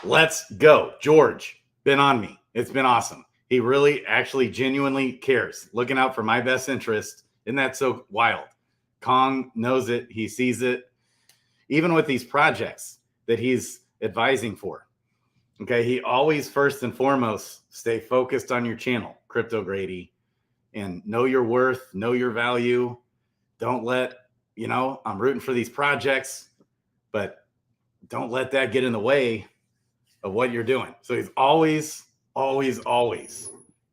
Let's go. George, been on me. It's been awesome. He really actually genuinely cares, looking out for my best interest. Isn't that so wild? Kong knows it. He sees it. Even with these projects that he's advising for. Okay. He always, first and foremost, stay focused on your channel, Crypto Grady, and know your worth, know your value. Don't let, I'm rooting for these projects, but don't let that get in the way of what you're doing. So he's always,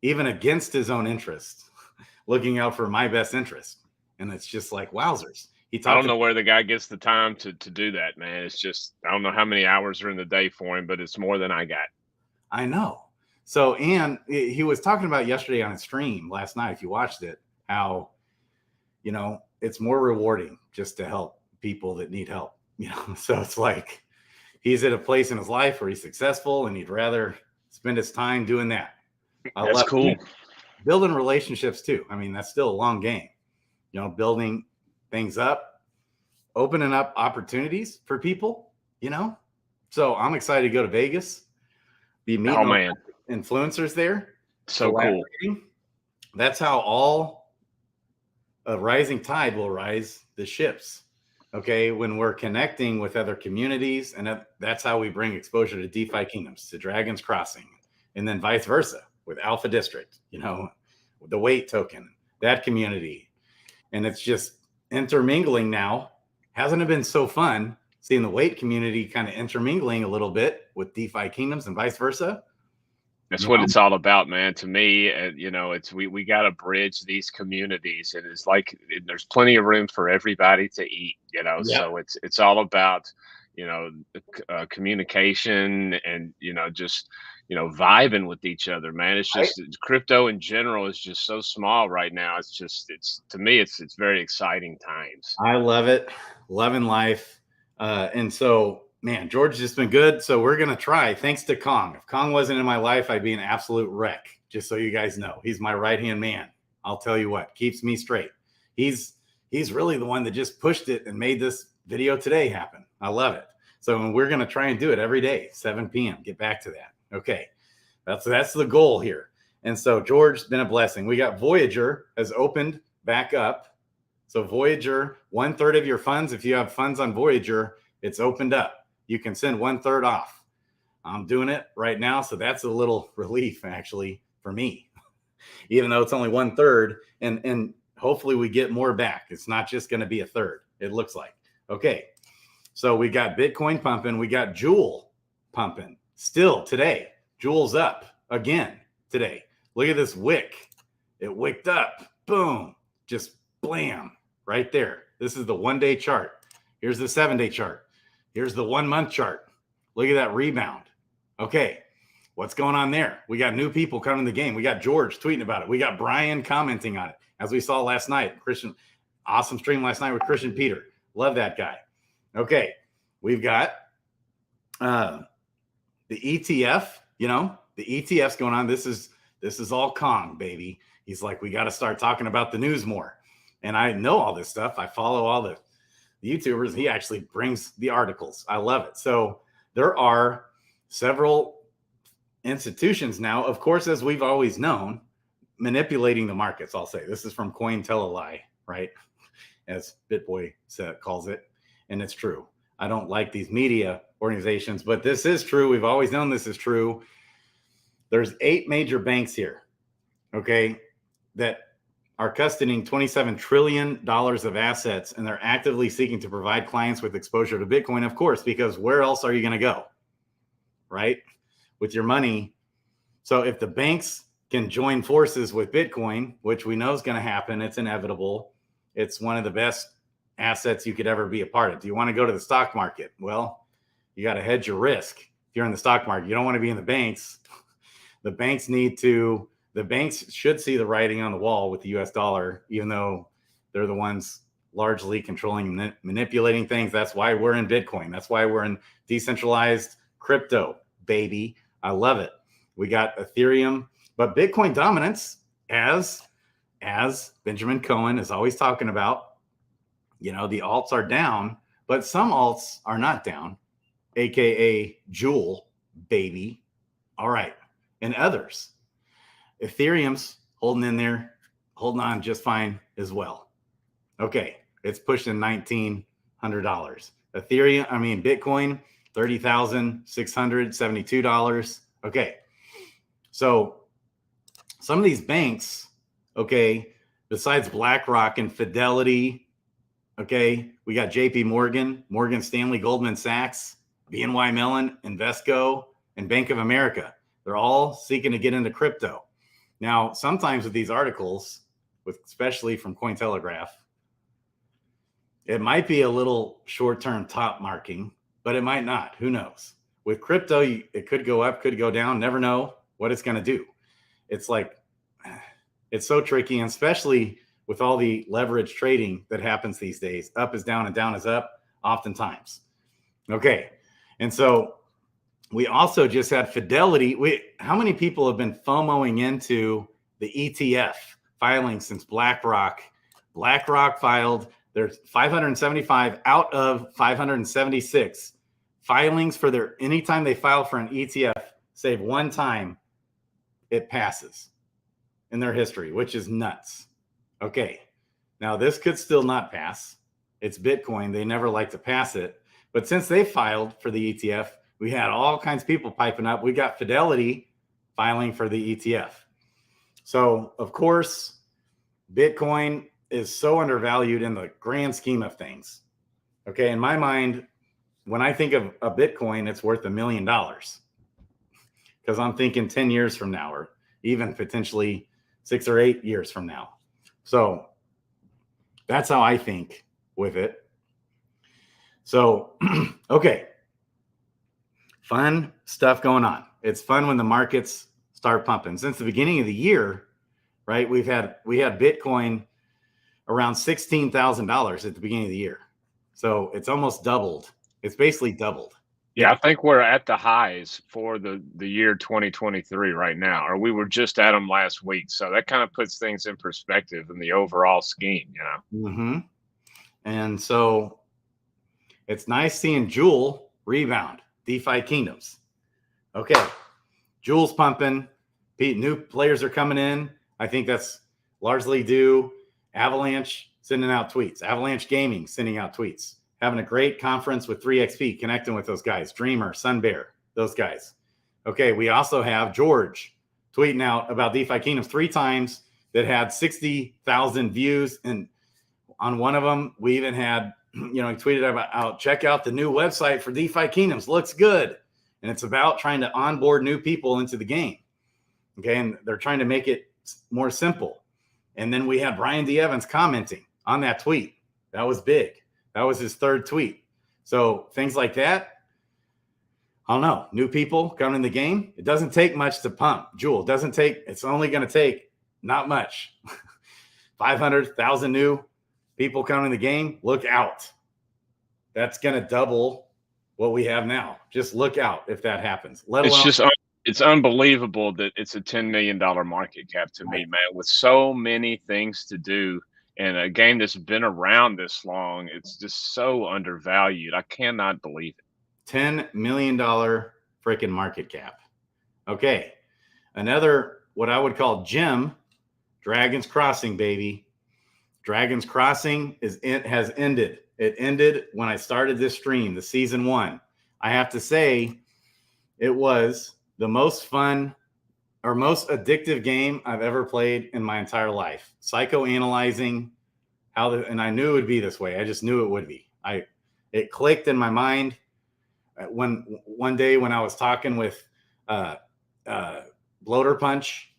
even against his own interest, looking out for my best interest. And it's just like wowzers. I don't know where the guy gets the time to do that, man. It's just, I don't know how many hours are in the day for him, but it's more than I got. I know. So, and he was talking about yesterday on his stream last night, if you watched it, how, it's more rewarding just to help people that need help, So it's like he's at a place in his life where he's successful and he'd rather spend his time doing that. That's cool. Building relationships too. I mean, that's still a long game, building things up, opening up opportunities for people, So I'm excited to go to Vegas, be meeting influencers there. So cool. That's how all a rising tide will rise the ships. Okay. When we're connecting with other communities, and that's how we bring exposure to DeFi kingdoms, to Dragon's Crossing, and then vice versa with Alpha District, the weight token, that community. And it's just intermingling now. Hasn't it been so fun seeing the weight community kind of intermingling a little bit with DeFi kingdoms and vice versa? That's what it's all about, man. To me, it's we got to bridge these communities, and it's like there's plenty of room for everybody to eat, So it's all about, communication and just vibing with each other, man. It's just crypto in general is just so small right now. It's to me, it's very exciting times. I love it, loving life, and so. Man, George has just been good. So we're going to try, thanks to Kong. If Kong wasn't in my life, I'd be an absolute wreck. Just so you guys know, he's my right-hand man. I'll tell you what, keeps me straight. He's really the one that just pushed it and made this video today happen. I love it. So we're going to try and do it every day, 7 p.m. Get back to that. Okay. That's the goal here. And so George's been a blessing. We got Voyager has opened back up. So Voyager, 1/3 of your funds, if you have funds on Voyager, it's opened up. You can send 1/3 off. I'm doing it right now. So that's a little relief actually for me, even though it's only 1/3, and hopefully we get more back. It's not just going to be 1/3. It looks like. Okay. So we got Bitcoin pumping. We got Jewel pumping still today. Jewel's up again today. Look at this wick. It wicked up. Boom. Just blam right there. This is the 1-day chart. Here's the 7-day chart. Here's the 1-month chart. Look at that rebound. Okay. What's going on there? We got new people coming to the game. We got George tweeting about it. We got Brian commenting on it, as we saw last night. Christian, awesome stream last night with Christian Peter. Love that guy. Okay. We've got the ETF, the ETF's going on. This is all Kong, baby. He's like, we got to start talking about the news more. And I know all this stuff. I follow all the YouTubers. He actually brings the articles. I love it. So there are several institutions now, of course, as we've always known, manipulating the markets. I'll say this is from Cointelelie, right? As BitBoy calls it. And it's true. I don't like these media organizations, but this is true. We've always known this is true. There's 8 major banks here, okay, that are custodying $27 trillion of assets, and they're actively seeking to provide clients with exposure to Bitcoin, of course, because where else are you going to go, right, with your money? So if the banks can join forces with Bitcoin, which we know is going to happen, it's inevitable. It's one of the best assets you could ever be a part of. Do you want to go to the stock market? Well, you got to hedge your risk. If you're in the stock market, you don't want to be in the banks. The banks should see the writing on the wall with the US dollar, even though they're the ones largely controlling and manipulating things. That's why we're in Bitcoin. That's why we're in decentralized crypto, baby. I love it. We got Ethereum, but Bitcoin dominance, as Benjamin Cohen is always talking about, the alts are down, but some alts are not down, AKA Jewel, baby. All right. And others. Ethereum's holding in there, holding on just fine as well. Okay. It's pushing $1,900. Bitcoin, $30,672. Okay. So some of these banks, okay, besides BlackRock and Fidelity, okay, we got JP Morgan, Morgan Stanley, Goldman Sachs, BNY Mellon, Invesco, and Bank of America. They're all seeking to get into crypto. Now, sometimes with these articles, especially from Cointelegraph, it might be a little short-term top marking, but it might not. Who knows? With crypto, it could go up, could go down. Never know what it's going to do. It's so tricky, and especially with all the leverage trading that happens these days. Up is down and down is up oftentimes. Okay. And so we also just had Fidelity. How many people have been FOMOing into the ETF filing since BlackRock? BlackRock filed there's 575 out of 576 filings for their, anytime they file for an ETF, save one time, it passes in their history, which is nuts. Okay. Now this could still not pass. It's Bitcoin. They never like to pass it. But since they filed for the ETF, we had all kinds of people piping up. We got Fidelity filing for the ETF. So of course, Bitcoin is so undervalued in the grand scheme of things. Okay. In my mind, when I think of a Bitcoin, it's worth $1 million, because I'm thinking 10 years from now, or even potentially 6 or 8 years from now. So that's how I think with it. So, okay. Fun stuff going on. It's fun when the markets start pumping. Since the beginning of the year, right, we had Bitcoin around $16,000 at the beginning of the year. So it's almost doubled. It's basically doubled. Yeah, I think we're at the highs for the year 2023 right now, or we were just at them last week. So that kind of puts things in perspective in the overall scheme, you know. Mm-hmm. And so it's nice seeing Jewel rebound, DeFi Kingdoms. Okay, Jewel's pumping. New players are coming in. I think that's largely due Avalanche sending out tweets, Avalanche Gaming sending out tweets, having a great conference with 3XP, connecting with those guys, Dreamer, Sunbear, those guys. Okay, we also have George tweeting out about DeFi Kingdoms 3 times that had 60,000 views. And on one of them, we even had, he tweeted about, check out the new website for DeFi Kingdoms. Looks good. And it's about trying to onboard new people into the game. Okay, and they're trying to make it more simple. And then we had Brian D. Evans commenting on that tweet. That was big. That was his 3rd tweet. So things like that, I don't know, new people coming in the game. It doesn't take much to pump. Jewel, it's only going to take not much. 500,000 new people coming in the game. Look out. That's going to double what we have now. Just look out if that happens. It's unbelievable that it's a $10 million market cap to me, man, with so many things to do. And a game that's been around this long, it's just so undervalued. I cannot believe it. $10 million freaking market cap. Okay. Another, what I would call gem, Dragon's Crossing, baby. Dragon's Crossing has ended. It ended when I started this stream, the season 1. I have to say, it was the most fun or most addictive game I've ever played in my entire life. Psychoanalyzing and I knew it would be this way. I just knew it would be. It clicked in my mind when one day when I was talking with Bloater Punch,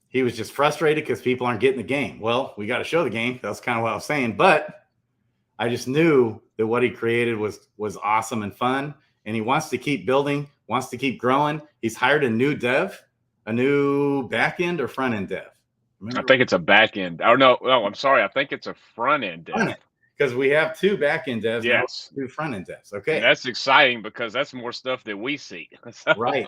he was just frustrated because people aren't getting the game. Well, we got to show the game. That's kind of what I was saying. But I just knew that what he created was awesome and fun. And he wants to keep building, wants to keep growing. He's hired a new dev, a new back end or front end dev. Remember? I think it's a back end. Oh, no, I'm sorry. I think it's a front end dev. Because we have 2 back end devs, yes, now 2 front end devs. Okay. And that's exciting because that's more stuff that we see. Right.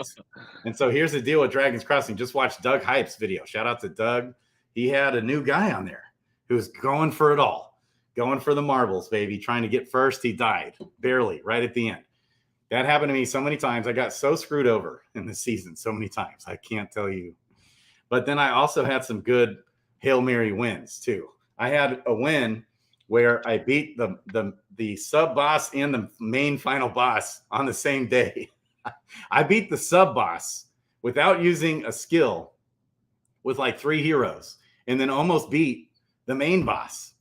And so here's the deal with Dragon's Crossing. Just watch Doug Hype's video. Shout out to Doug. He had a new guy on there who's going for it all, going for the marbles, baby, trying to get first. He died barely right at the end. That happened to me so many times. I got so screwed over in the season so many times. I can't tell you. But then I also had some good Hail Mary wins too. I had a win where I beat the sub boss and the main final boss on the same day. I beat the sub boss without using a skill with like 3 heroes, and then almost beat the main boss.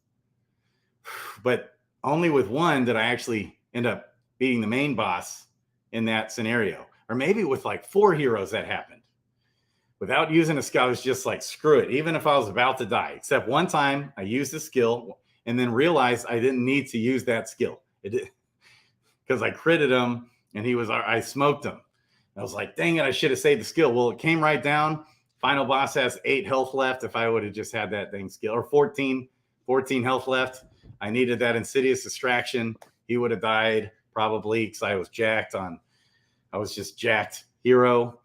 But only with one did I actually end up beating the main boss in that scenario. Or maybe with like 4 heroes that happened. Without using a skill, I was just like, screw it. Even if I was about to die. Except one time I used a skill and then realized I didn't need to use that skill. Because I critted him and I smoked him. I was like, dang it, I should have saved the skill. Well, it came right down. Final boss has 8 health left. If I would have just had that dang skill, or 14 health left. I needed that insidious distraction. He would have died probably because I was just jacked hero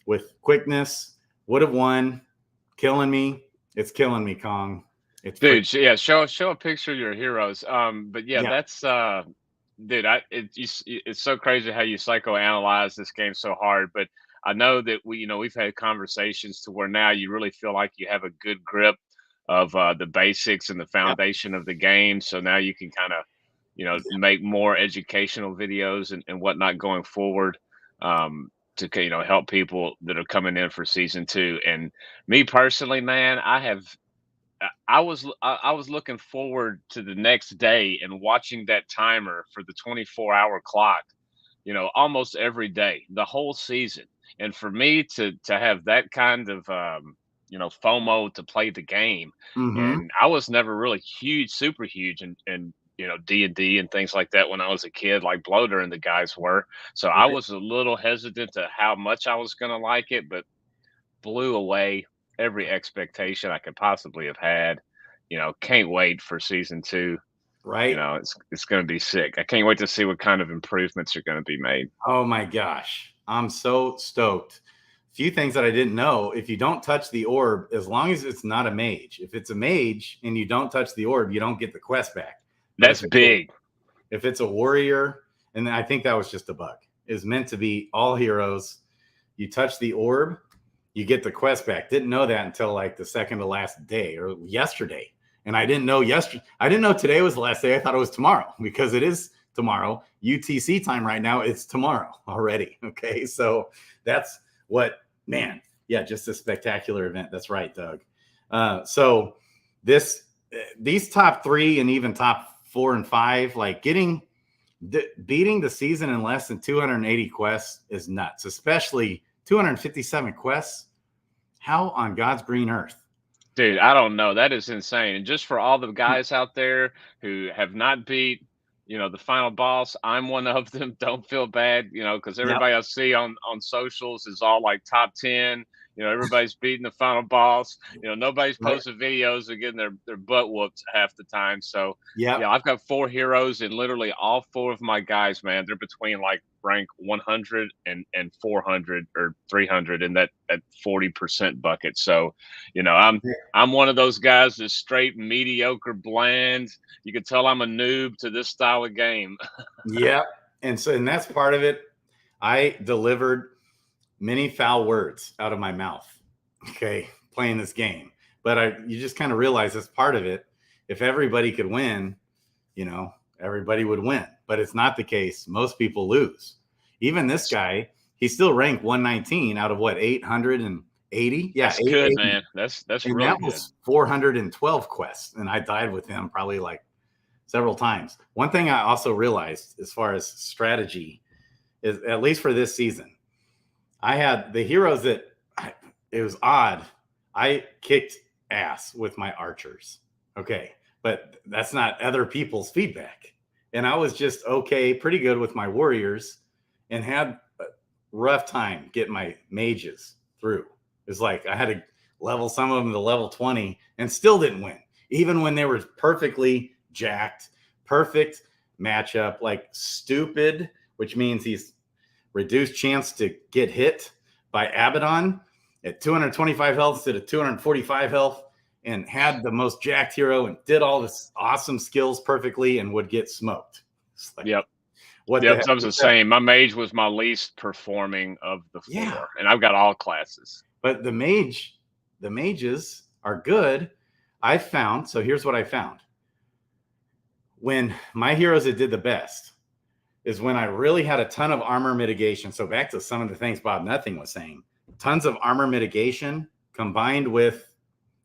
with quickness. Would have won. Killing me. It's killing me, Kong. It's Dude, yeah, show a picture of your heroes. But yeah, yeah. that's dude, it's so crazy how you psychoanalyze this game so hard. But I know that we've had conversations to where now you really feel like you have a good grip of the basics and the foundation of the game. So now you can kind of make more educational videos and whatnot going forward, to help people that are coming in for season 2. And me personally, man, I was looking forward to the next day and watching that timer for the 24-hour clock, almost every day, the whole season. And for me to have that kind of FOMO to play the game, Mm-hmm. and I was never really super huge and D&D and things like that when I was a kid, like Bloater and the guys were. So I Right. was a little hesitant to how much I was going to like it, but blew away every expectation I could possibly have had. Can't wait for season 2. Right. It's going to be sick. I can't wait to see what kind of improvements are going to be made. Oh my gosh. I'm so stoked. Few things that I didn't know. If you don't touch the orb, as long as it's not a mage, if it's a mage and you don't touch the orb, you don't get the quest back. But That's big. If it's a warrior, and I think that was just a bug, is meant to be all heroes. You touch the orb, you get the quest back. Didn't know that until like the second to last day or yesterday. And I didn't know today was the last day. I thought it was tomorrow, because it is tomorrow. UTC time right now, it's tomorrow already. Okay. So that's what, man. Yeah, just a spectacular event. That's right, Doug. So these top 3 and even top 4 and 5, like beating the season in less than 280 quests is nuts, especially 257 quests. How on God's green earth? Dude, I don't know. That is insane. And just for all the guys out there who have not beat, the final boss, I'm one of them. Don't feel bad, because everybody I see on socials is all like top 10. Everybody's beating the final boss. Nobody's posting videos of getting their butt whooped half the time. So yeah, I've got 4 heroes, and literally all 4 of my guys, man, they're between like rank 100 and 400 or 300 in that 40% bucket. So I'm one of those guys that's straight mediocre, bland. You can tell I'm a noob to this style of game. Yeah. And that's part of it. I delivered many foul words out of my mouth, okay, playing this game. But you just kind of realize that's part of it. If everybody could win, everybody would win. But it's not the case. Most people lose. Even this guy, he's still ranked 119 out of what, 880? Yeah, that's good, man. That's and really that good. was 412 quests, and I died with him probably like several times. One thing I also realized as far as strategy is, at least for this season, I had the heroes it was odd. I kicked ass with my archers. Okay. But that's not other people's feedback. And I was just pretty good with my warriors, and had a rough time getting my mages through. It's like I had to level some of them to level 20 and still didn't win, even when they were perfectly jacked, perfect matchup, like stupid, which means he's reduced chance to get hit by Abaddon at 225 health instead of 245 health, and had the most jacked hero and did all this awesome skills perfectly and would get smoked. It's like, yep. what the Yep, heck so I was was the that? same. My mage was my least performing of the Yeah, 4, and I've got all classes. but the mages are good. I found, so here's what I found. When my heroes that did the best is when I really had a ton of armor mitigation. So back to some of the things Bob Nothing was saying, tons of armor mitigation combined with,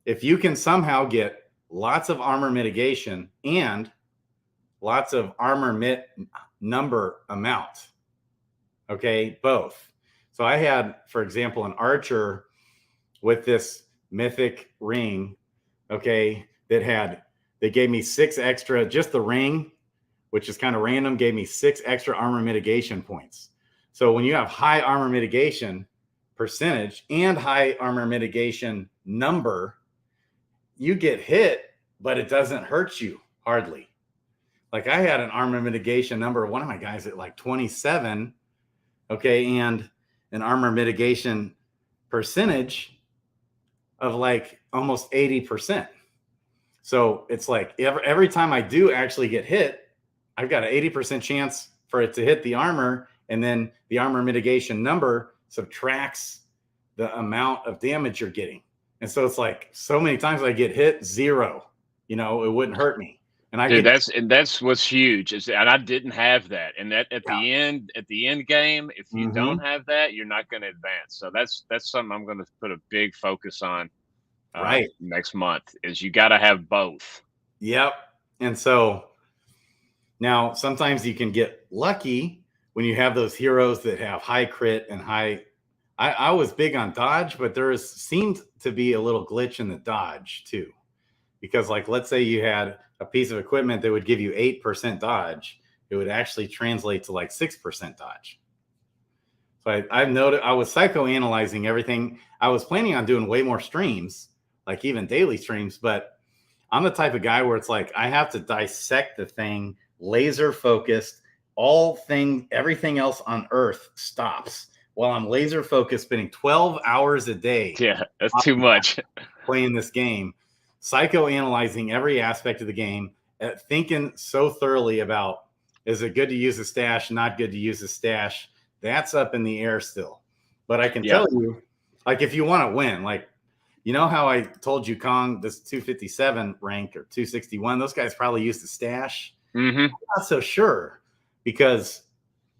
if you can somehow get lots of armor mitigation and lots of armor mit number amount. Okay, both. So I had, for example, an archer with this mythic ring, okay, they gave me 6 extra, just the ring, which is kind of random, gave me 6 extra armor mitigation points. So when you have high armor mitigation percentage and high armor mitigation number, you get hit, but it doesn't hurt you hardly. Like I had an armor mitigation number, one of my guys at like 27, okay, and an armor mitigation percentage of like almost 80%. So it's like every time I do actually get hit, I've got an 80% chance for it to hit the armor, and then the armor mitigation number subtracts the amount of damage you're getting. And so it's like so many times I get hit, 0, it wouldn't hurt me. And I Dude, get, that's what's huge and I didn't have that. And that yeah. at the end game, if you don't Mm-hmm. have that, you're not going to advance. So that's something I'm going to put a big focus on Right. next month. Is you got to have both. Yep. And so now sometimes you can get lucky when you have those heroes that have high crit and high. I was big on dodge, but seemed to be a little glitch in the dodge too. Because like, let's say you had a piece of equipment that would give you 8% dodge, it would actually translate to like 6% dodge. So I've noted, I was psychoanalyzing everything. I was planning on doing way more streams, like even daily streams, but I'm the type of guy where it's like, I have to dissect the thing, laser focused, everything else on earth stops while I'm laser focused, spending 12 hours a day. Yeah, that's too much. Playing this game, psychoanalyzing every aspect of the game, thinking so thoroughly about, is it good to use a stash, not good to use a stash? That's up in the air still. But I can tell you, like, if you want to win, like, how I told you Kong, this 257 rank or 261, those guys probably used the stash. Mm-hmm. I'm not so sure because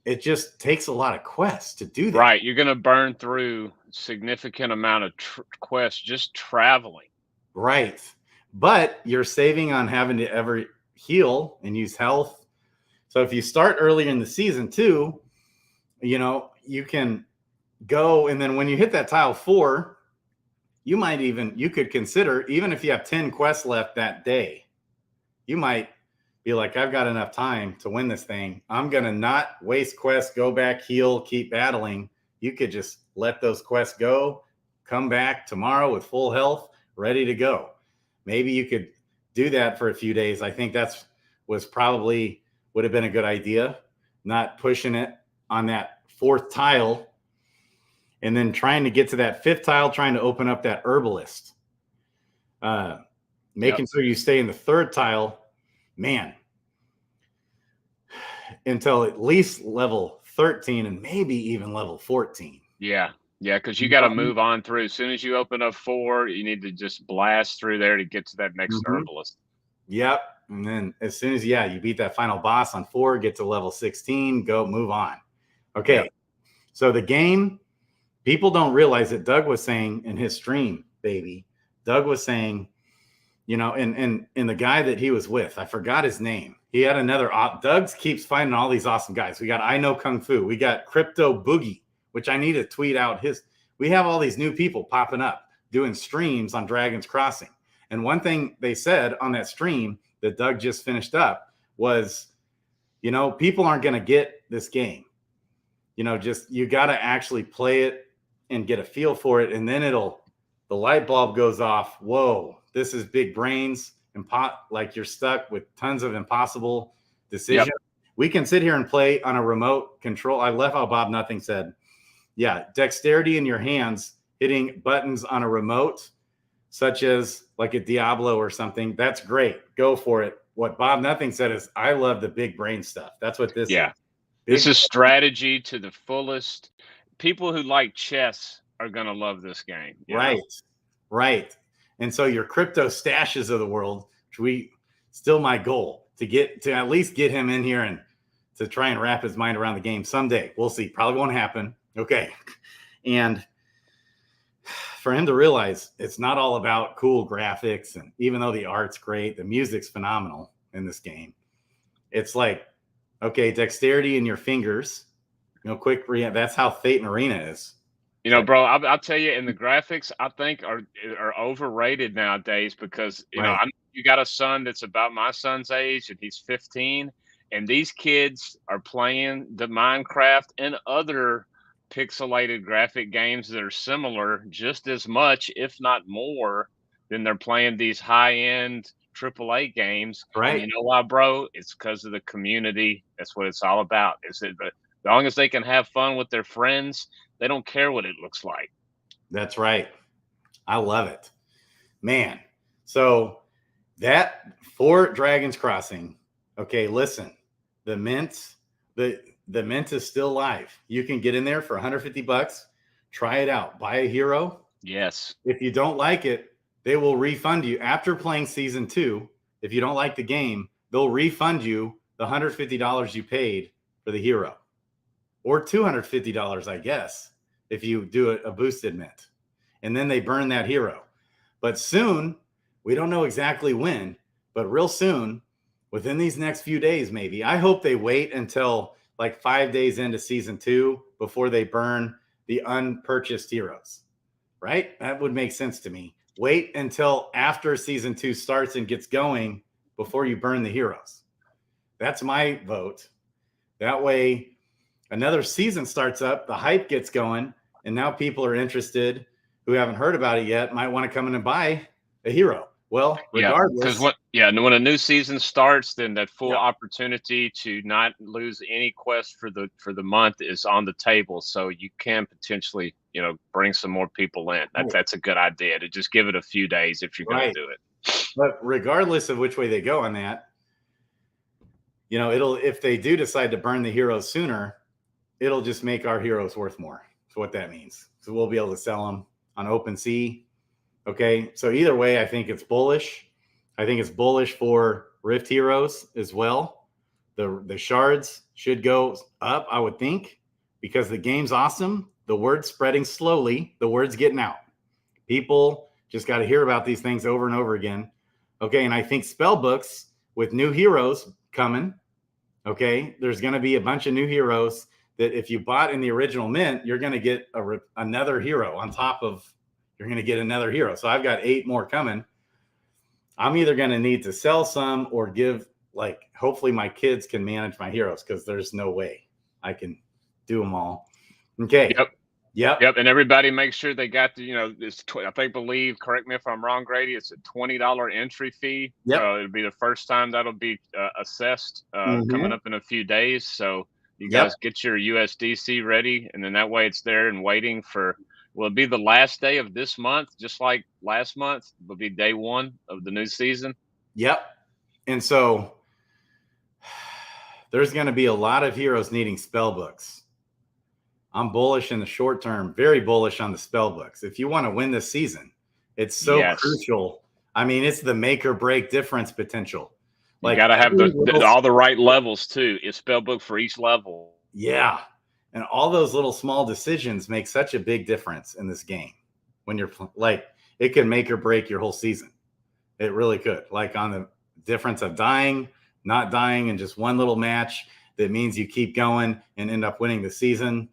it just takes a lot of quests to do that. Right. You're going to burn through significant amount of quests just traveling. Right. But you're saving on having to ever heal and use health. So if you start earlier in the season too, you can go, and then when you hit that tile 4, you could consider, even if you have 10 quests left that day, you might be like, I've got enough time to win this thing. I'm going to not waste quests, go back, heal, keep battling. You could just let those quests go, come back tomorrow with full health, ready to go. Maybe you could do that for a few days. I think would have been a good idea, not pushing it on that 4th tile and then trying to get to that 5th tile, trying to open up that herbalist. Making sure you stay in the 3rd tile, man, until at least level 13 and maybe even level 14. Yeah. Yeah, because you got to move on through. As soon as you open up 4, you need to just blast through there to get to that next herbalist. Yep. And then as soon as, you beat that final boss on 4, get to level 16, go move on. Okay. Yep. So the game, people don't realize that Doug was saying in his stream, baby, Doug was saying, and the guy that he was with, I forgot his name. He had another, Doug keeps finding all these awesome guys. We got I Know Kung Fu. We got Crypto Boogie, which I need to tweet out we have all these new people popping up doing streams on Dragon's Crossing. And one thing they said on that stream that Doug just finished up was, people aren't going to get this game. You got to actually play it and get a feel for it. And then the light bulb goes off. Whoa, this is big brains. Like you're stuck with tons of impossible decisions. Yep. We can sit here and play on a remote control. I love how Bob Nothing said, dexterity in your hands, hitting buttons on a remote, such as like a Diablo or something. That's great. Go for it. What Bob Nothing said is, I love the big brain stuff. That's what this is. This is strategy to the fullest. People who like chess are going to love this game. Right. Right. And so your crypto stashes of the world, which still my goal to at least get him in here and to try and wrap his mind around the game someday. We'll see. Probably won't happen. Okay. And for him to realize it's not all about cool graphics, and even though the art's great, the music's phenomenal in this game. It's like, okay, dexterity in your fingers, quick that's how Thetan Arena is. Bro, I'll tell you, and the graphics I think are overrated nowadays because Right. I know you got a son that's about my son's age and he's 15, and these kids are playing the Minecraft and other pixelated graphic games that are similar just as much, if not more, than they're playing these high-end AAA games. Right. And you know why, bro? It's because of the community. That's what it's all about. But as long as they can have fun with their friends, they don't care what it looks like. That's right. I love it, man. So that for Dragon's Crossing. Okay, listen, the mint is still live. You can get in there for $150. Try it out. Buy a hero. Yes. If you don't like it, they will refund you after playing season 2. If you don't like the game, they'll refund you the $150 you paid for the hero, or $250, I guess, if you do a boosted mint. And then they burn that hero. But soon, we don't know exactly when, but real soon, within these next few days, maybe. I hope they wait until like 5 days into season 2 before they burn the unpurchased heroes, right? That would make sense to me. Wait until after season 2 starts and gets going before you burn the heroes. That's my vote. That way, another season starts up, the hype gets going, and now people are interested who haven't heard about it yet, might want to come in and buy a hero. Well, regardless. Because when a new season starts, then that full opportunity to not lose any quest for the month is on the table. So you can potentially, bring some more people in. That's a good idea, to just give it a few days if you're going to do it. But regardless of which way they go on that, if they do decide to burn the heroes sooner, it'll just make our heroes worth more. That's what that means. So we'll be able to sell them on OpenSea. Okay, so either way, I think it's bullish. I think it's bullish for Rift heroes as well. The shards should go up, I would think, because the game's awesome. The word's spreading slowly. The word's getting out. People just got to hear about these things over and over again. Okay, and I think spell books with new heroes coming. Okay, there's going to be a bunch of new heroes that if you bought in the original mint, you're going to get another hero on top of. You're going to get another hero. So I've got 8 more coming. I'm either going to need to sell some or give, hopefully my kids can manage my heroes, because there's no way I can do them all. Okay. Yep. And everybody make sure they got this. Correct me if I'm wrong, Grady. It's a $20 entry fee. Yep. It'll be the first time that'll be assessed coming up in a few days. So you guys get your USDC ready, and then that way it's there and waiting for. Will it be the last day of this month, just like last month? Will be day 1 of the new season. Yep. And so there's going to be a lot of heroes needing spell books. I'm bullish in the short term, very bullish on the spell books. If you want to win this season, it's so crucial. I mean, it's the make or break difference potential. You got to have all the right levels too. It's spell book for each level. Yeah. And all those little small decisions make such a big difference in this game. When you're it can make or break your whole season. It really could. Like on the difference of dying, not dying in just one little match, that means you keep going and end up winning the season.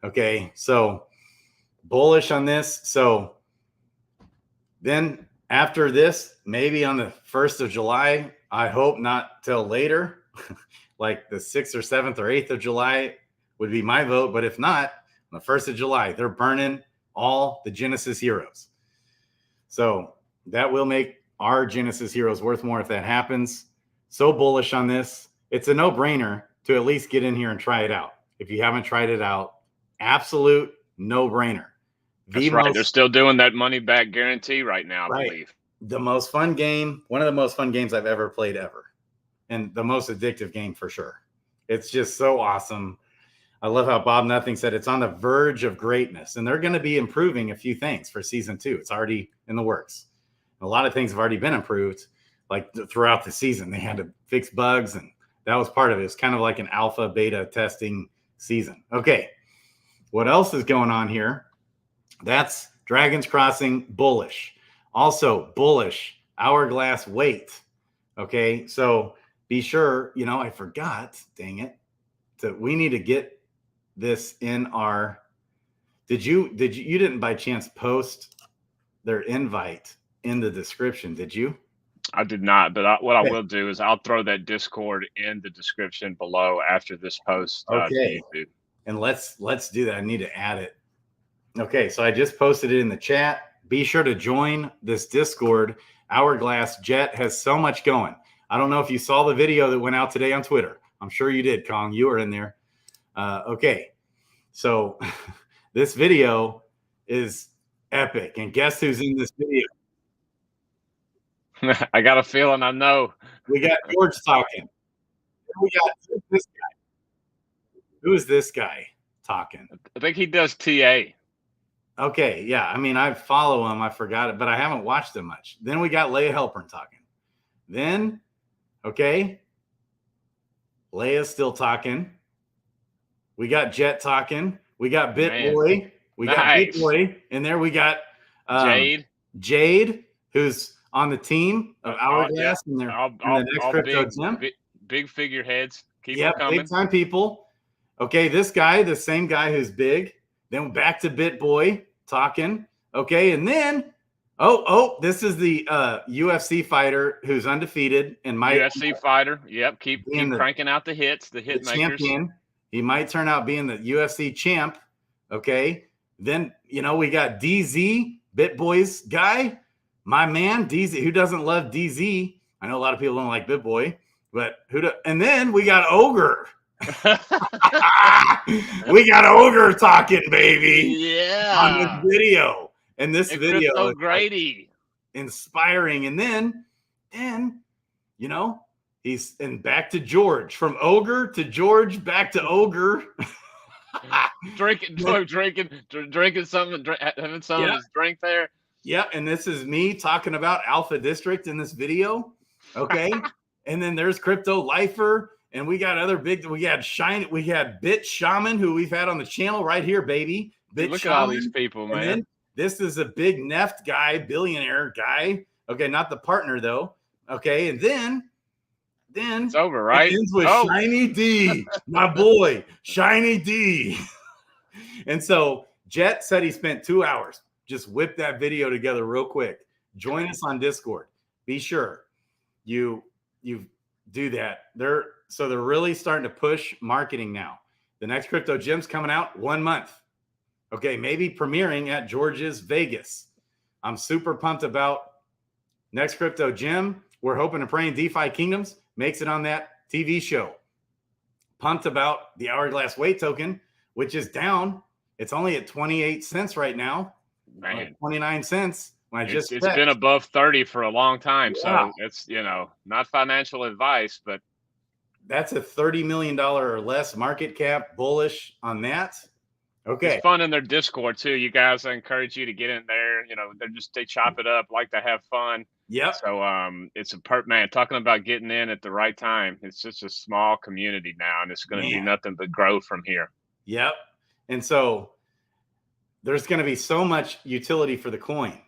Okay. So bullish on this. So then after this, maybe on the 1st of July, I hope not till later, like the 6th or 7th or 8th of July, would be my vote. But if not, on the 1st of July, they're burning all the Genesis heroes. So that will make our Genesis heroes worth more if that happens. So bullish on this. It's a no-brainer to at least get in here and try it out. If you haven't tried it out, absolute no-brainer. That's right. They're still doing that money-back guarantee right now, I believe. The most fun game, one of the most fun games I've ever played ever. And the most addictive game for sure. It's just so awesome. I love how Bob Nothing said it's on the verge of greatness, and they're going to be improving a few things for season 2. It's already in the works. A lot of things have already been improved, like throughout the season. They had to fix bugs, and that was part of it. It's kind of like an alpha beta testing season. Okay, what else is going on here? That's Dragons Crossing bullish. Also bullish hourglass weight. Okay, so be sure, I forgot, dang it, that we need to get this in our, you didn't by chance post their invite in the description, did you? I did not, but what I will do is I'll throw that Discord in the description below after this post to YouTube. And let's do that. I need to add it. Okay, so I just posted it in the chat. Be sure to join this Discord. Hourglass Jet has so much going. I don't know if you saw the video that went out today on Twitter. I'm sure you did, Kong. You were in there. Okay, so this video is epic. And guess who's in this video? I got a feeling I know. We got George talking. We got this guy. Who is this guy talking? I think he does TA. Okay, yeah. I mean, I follow him. I forgot it, but I haven't watched him much. Then we got Leia Helpern talking. Then, okay, Leia's still talking. We got Jet talking. We got BitBoy. We got BitBoy in there. We got Jade, who's on the team of Hourglass in the next crypto gym. Big figureheads. Keep them coming. Big time people. Okay, this guy, the same guy who's big. Then back to BitBoy talking. Okay, and then this is the UFC fighter who's undefeated and might UFC fighter. Yep, keep cranking out the hits, the hit makers. Champion. He might turn out being the UFC champ. Okay, then we got DZ, BitBoy's guy, my man DZ. Who doesn't love DZ? I know a lot of people don't like BitBoy, but and then we got Ogre. We got Ogre talking, baby. Yeah, on this video. And this video is Grady. Inspiring. And then he's back to George, from Ogre to George, back to Ogre. drinking something, having some of his drink there. Yeah, and this is me talking about Alpha District in this video. Okay. And then there's Crypto Lifer. And we got other big. We had Bit Shaman, who we've had on the channel right here, baby. Look at all these people, man. This is a big Neft guy, billionaire guy. Okay, not the partner though. Okay, and then it's over, right? It ends with Shiny D, my boy, Shiny D. And so Jet said he spent 2 hours. Just whip that video together real quick. Join us on Discord. Be sure you do that. They're really starting to push marketing now. The next crypto gym's coming out 1 month. Okay, maybe premiering at George's Vegas. I'm super pumped about next crypto gym. We're hoping and praying DeFi Kingdoms makes it on that TV show. Pumped about the Hourglass Weight token, which is down. It's only at 28 cents right now. Man, 29 cents. It's been above 30 for a long time. Yeah. So it's, not financial advice, but that's a $30 million or less market cap, bullish on that. Okay. It's fun in their Discord too. You guys, I encourage you to get in there. They chop it up, like to have fun. Yeah. So it's man, talking about getting in at the right time. It's just a small community now, and it's going to be nothing but grow from here. Yep. And so there's going to be so much utility for the coin.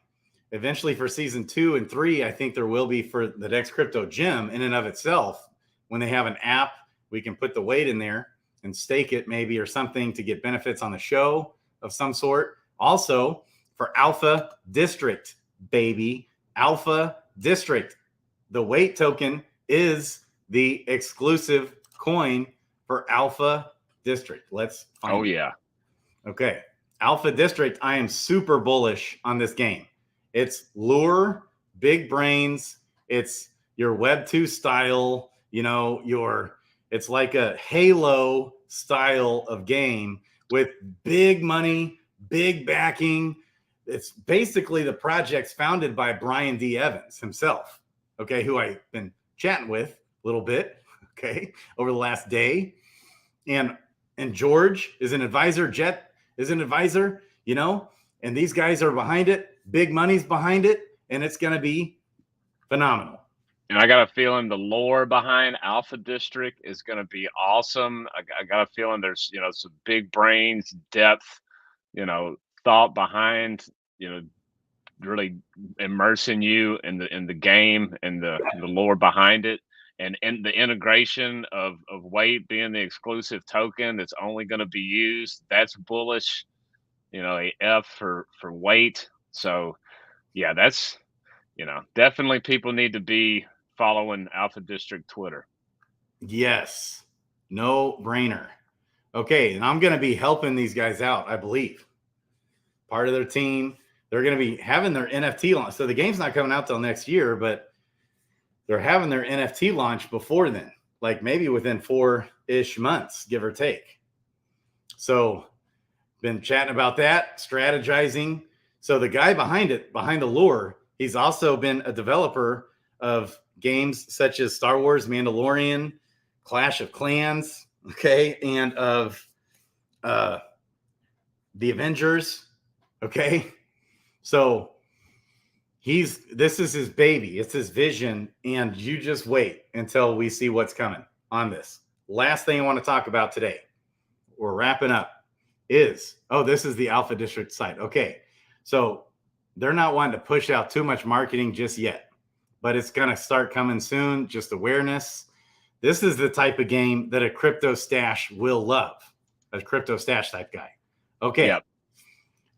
Eventually for season 2 and 3, I think there will be for the next crypto gym in and of itself. When they have an app, we can put the weight in there and stake it maybe or something to get benefits on the show of some sort. Also for Alpha District, baby, Alpha District. The weight token is the exclusive coin for Alpha District. Let's find it. Okay. Alpha District, I am super bullish on this game. It's lure, big brains. It's your Web 2 style, it's like a Halo style of game with big money, big backing. It's basically the project's founded by Brian D. Evans himself, okay, who I've been chatting with a little bit, okay, over the last day. and George is an advisor, Jet is an advisor, and these guys are behind it. Big money's behind it, and it's going to be phenomenal. And I got a feeling the lore behind Alpha District is going to be awesome. I got a feeling there's, some big brains, depth, thought behind, really immersing you in the game and the lore behind it. And the integration of weight being the exclusive token that's only going to be used, that's bullish. A F for weight. So yeah, that's definitely people need to be following Alpha District Twitter. Yes, no brainer. Okay, and I'm going to be helping these guys out, I believe. Part of their team, they're going to be having their NFT launch. So the game's not coming out till next year, but they're having their NFT launch before then, like maybe within 4-ish months, give or take. So been chatting about that, strategizing. So the guy behind the lore, he's also been a developer of games such as Star Wars, Mandalorian, Clash of Clans, okay, and of the Avengers, okay. So this is his baby. It's his vision, and you just wait until we see what's coming on this. Last thing I want to talk about today, we're wrapping up, is, this is the Alpha District site. Okay, so they're not wanting to push out too much marketing just yet, but it's going to start coming soon, just awareness. This is the type of game that a crypto stash will love, a crypto stash type guy. Okay. Yep.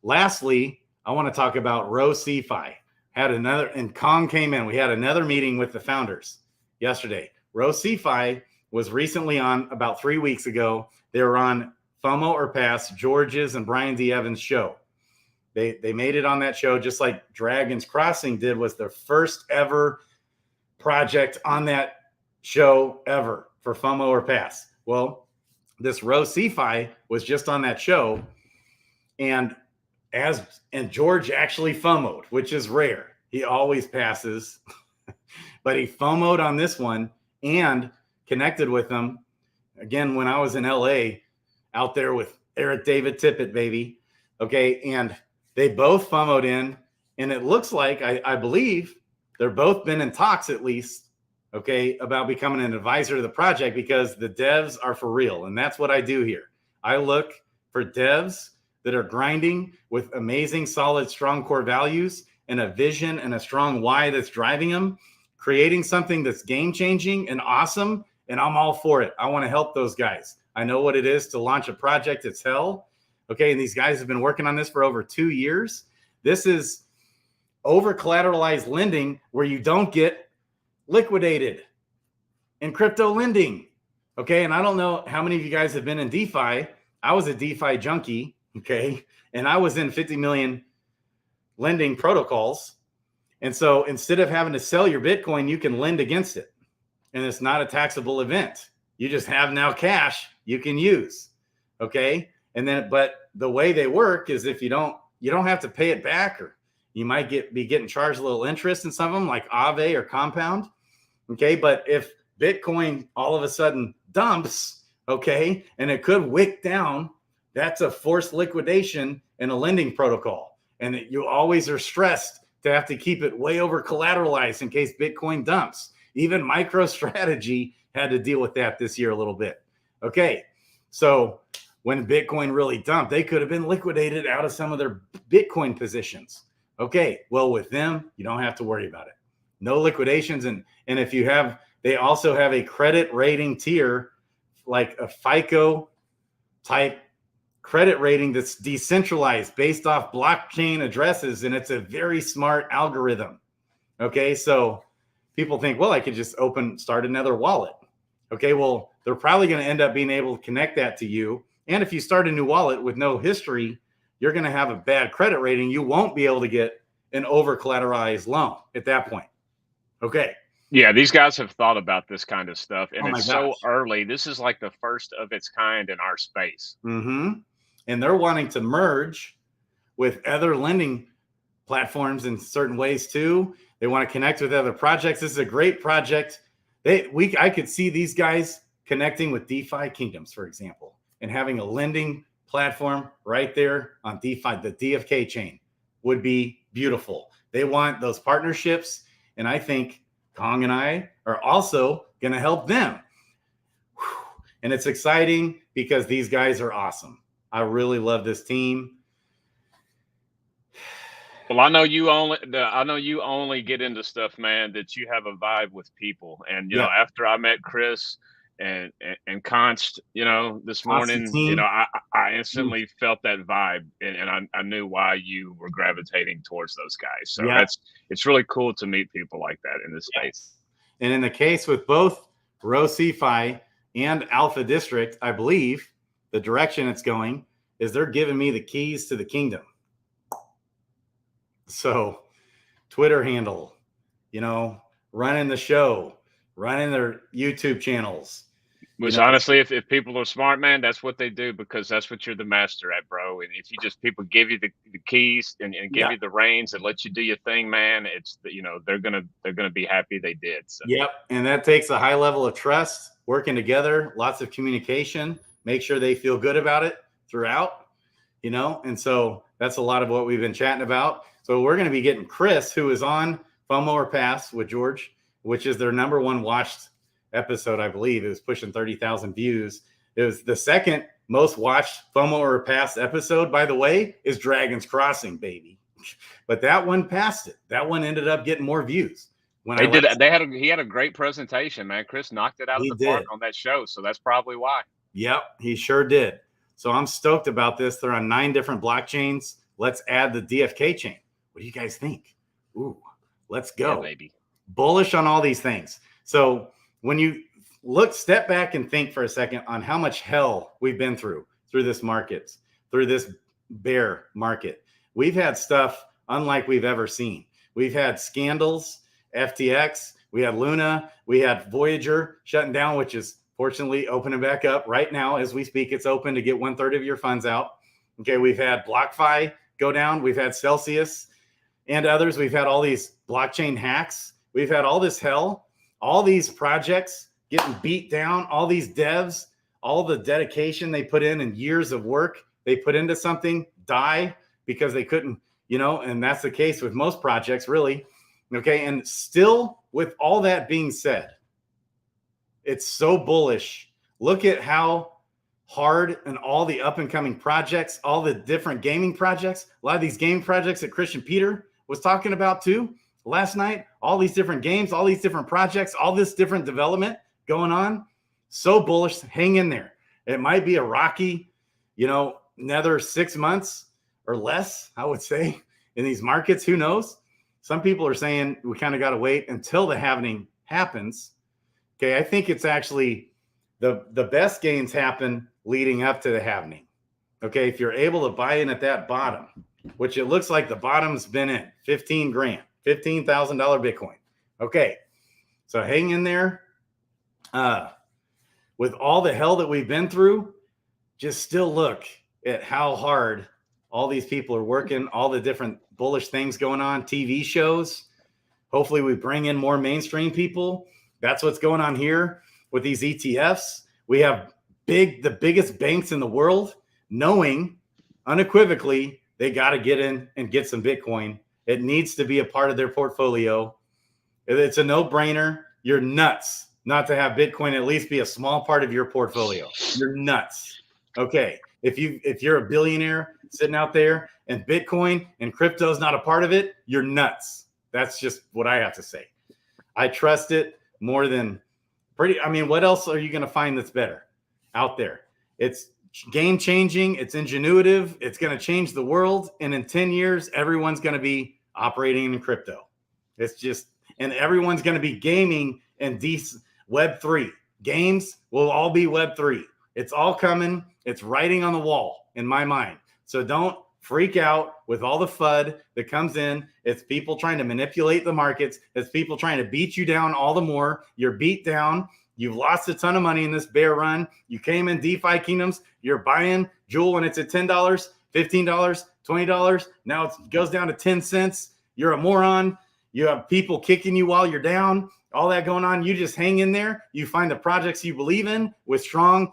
Lastly, I want to talk about Rho CeFi. And Kong came in. We had another meeting with the founders yesterday. Rho CeFi was recently on about 3 weeks ago. They were on FOMO or Pass, George's and Brian D. Evans' show. They made it on that show, just like Dragon's Crossing did, was their first ever project on that show ever for FOMO or Pass. Well, this Rho CeFi was just on that show, and George actually FOMO'd, which is rare. He always passes, but he FOMO'd on this one and connected with them. Again, when I was in LA, out there with Eric David Tippett, baby. Okay, and they both FOMO'd in, and it looks like, I believe, they're both been in talks at least, okay, about becoming an advisor to the project, because the devs are for real. And that's what I do here. I look for devs that are grinding with amazing, solid, strong core values and a vision and a strong why that's driving them, creating something that's game-changing and awesome, and I'm all for it. I want to help those guys. I know what it is to launch a project. It's hell. Okay, and these guys have been working on this for over 2 years. This is over-collateralized lending where you don't get liquidated in crypto lending. Okay, and I don't know how many of you guys have been in DeFi. I was a DeFi junkie, okay, and I was in 50 million lending protocols. And so instead of having to sell your Bitcoin, you can lend against it. And it's not a taxable event. You just have now cash you can use. Okay. And then, but the way they work is if you don't have to pay it back, or you might be getting charged a little interest in some of them, like Aave or Compound. Okay. But if Bitcoin all of a sudden dumps, okay, and it could wick down, that's a forced liquidation in a lending protocol. And you always are stressed to have to keep it way over collateralized in case Bitcoin dumps. Even MicroStrategy had to deal with that this year a little bit. Okay, so when Bitcoin really dumped, they could have been liquidated out of some of their Bitcoin positions. Okay, well, with them, you don't have to worry about it. No liquidations. And if you have, they also have a credit rating tier, like a FICO type credit rating that's decentralized based off blockchain addresses, and it's a very smart algorithm. Okay, so people think, well, I could just start another wallet. Okay, well, they're probably going to end up being able to connect that to you. And if you start a new wallet with no history, you're going to have a bad credit rating. You won't be able to get an over collateralized loan at that point. Okay. Yeah, these guys have thought about this kind of stuff, and it's so early. This is like the first of its kind in our space. Mm-hmm. And they're wanting to merge with other lending platforms in certain ways too. They want to connect with other projects. This is a great project. I could see these guys connecting with DeFi Kingdoms, for example, and having a lending platform right there on DeFi, the DFK chain would be beautiful. They want those partnerships. And I think Kong and I are also going to help them. And it's exciting because these guys are awesome. I really love this team. Well, I know you only get into stuff, man, that you have a vibe with people. And you know, after I met Chris and Const, you know, this morning, you know, I instantly felt that vibe, and I knew why you were gravitating towards those guys. So it's really cool to meet people like that in this space. And in the case with both Rho CeFi and Alpha District, I believe the direction it's going is they're giving me the keys to the kingdom. So Twitter handle, you know, running the show, running their YouTube channels. Which honestly, if people are smart, man, that's what they do, because that's what you're the master at, bro. And if you just people give you the keys and give you the reins and let you do your thing, man, it's, you know, they're gonna be happy they did. So. Yep, and that takes a high level of trust, working together, lots of communication, make sure they feel good about it throughout, you know. And so that's a lot of what we've been chatting about. So we're going to be getting Chris, who is on FOMO or Pass with George, which is their #1 watched episode, I believe. It was pushing 30,000 views. It was the second most watched FOMO or Pass episode, by the way, is Dragon's Crossing, baby. But that one passed it. That one ended up getting more views. When he had a great presentation, man. Chris knocked it out of the park on that show, so that's probably why. Yep, he sure did. So I'm stoked about this. They're on 9 different blockchains. Let's add the DFK chain. What do you guys think? Ooh, let's go. Yeah, baby. Bullish on all these things. So when you step back and think for a second on how much hell we've been through this market, through this bear market. We've had stuff unlike we've ever seen. We've had scandals, FTX, we had Luna, we had Voyager shutting down, which is fortunately opening back up right now as we speak. It's open to get 1/3 of your funds out. Okay, we've had BlockFi go down. We've had Celsius and others. We've had all these blockchain hacks. We've had all this hell, all these projects getting beat down, all these devs, all the dedication they put in and years of work they put into something die because they couldn't, you know, and that's the case with most projects, really. Okay, and still with all that being said, it's so bullish. Look at how hard and all the up and coming projects, all the different gaming projects, a lot of these game projects that Christian Peter was talking about too last night, all these different games, all these different projects, all this different development going on. So bullish. Hang in there. It might be a rocky, you know, another 6 months or less, I would say, in these markets. Who knows? Some people are saying we kind of got to wait until the halving happens. Okay, I think it's actually the best gains happen leading up to the halving. Okay, if you're able to buy in at that bottom, which it looks like the bottom's been in, 15 grand, $15,000 Bitcoin. Okay, so hang in there. With all the hell that we've been through, just still look at how hard all these people are working, all the different bullish things going on, TV shows. Hopefully we bring in more mainstream people. That's what's going on here with these ETFs. We have the biggest banks in the world knowing unequivocally they got to get in and get some Bitcoin. It needs to be a part of their portfolio. It's a no-brainer. You're nuts not to have Bitcoin at least be a small part of your portfolio. You're nuts. Okay. If you're a billionaire sitting out there and Bitcoin and crypto is not a part of it, you're nuts. That's just what I have to say. I trust it more than what else are you going to find that's better out there? It's game changing. It's ingenuitive. It's going to change the world. And in 10 years, everyone's going to be operating in crypto. It's just, and everyone's going to be gaming in Web3. Games will all be Web3. It's all coming. It's writing on the wall in my mind. So don't freak out with all the FUD that comes in. It's people trying to manipulate the markets. It's people trying to beat you down all the more. You're beat down. You've lost a ton of money in this bear run. You came in DeFi Kingdoms. You're buying Jewel when it's at $10, $15, $20. Now it goes down to 10 cents. You're a moron. You have people kicking you while you're down. all that going on. You just hang in there. You find the projects you believe in with strong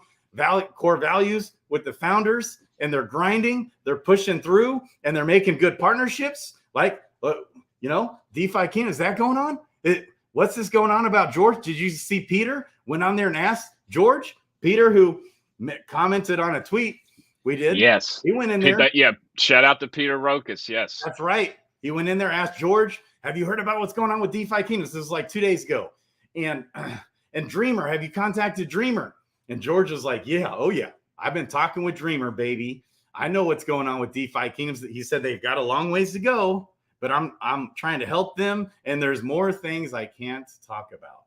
core values with the founders, and they're grinding, they're pushing through, and they're making good partnerships. Like, DeFi King, is that going on? What's this going on about George? Did you see Peter went on there and asked George? Peter, who commented on a tweet we did. Yes. He went in there. Yeah. Shout out to Peter Rokas. Yes. That's right. He went in there, asked George, have you heard about what's going on with DeFi Kingdoms? This was like 2 days ago. And Dreamer, have you contacted Dreamer? And George was like, yeah, oh yeah. I've been talking with Dreamer, baby. I know what's going on with DeFi Kingdoms. He said they've got a long ways to go, but I'm trying to help them. And there's more things I can't talk about.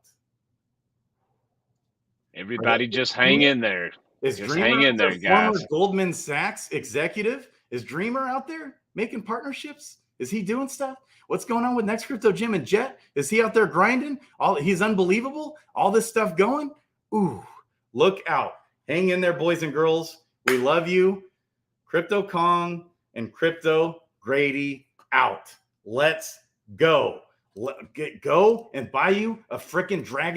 Everybody just hang in there. Is just Dreamer hang in there, guys. Former Goldman Sachs executive? Is Dreamer out there making partnerships? Is he doing stuff? What's going on with Next Crypto Jim and Jet? Is he out there grinding? He's unbelievable. All this stuff going. Ooh, look out. Hang in there, boys and girls. We love you. Crypto Kong and Crypto Grady out. Let's go. Go and buy you a freaking dragon.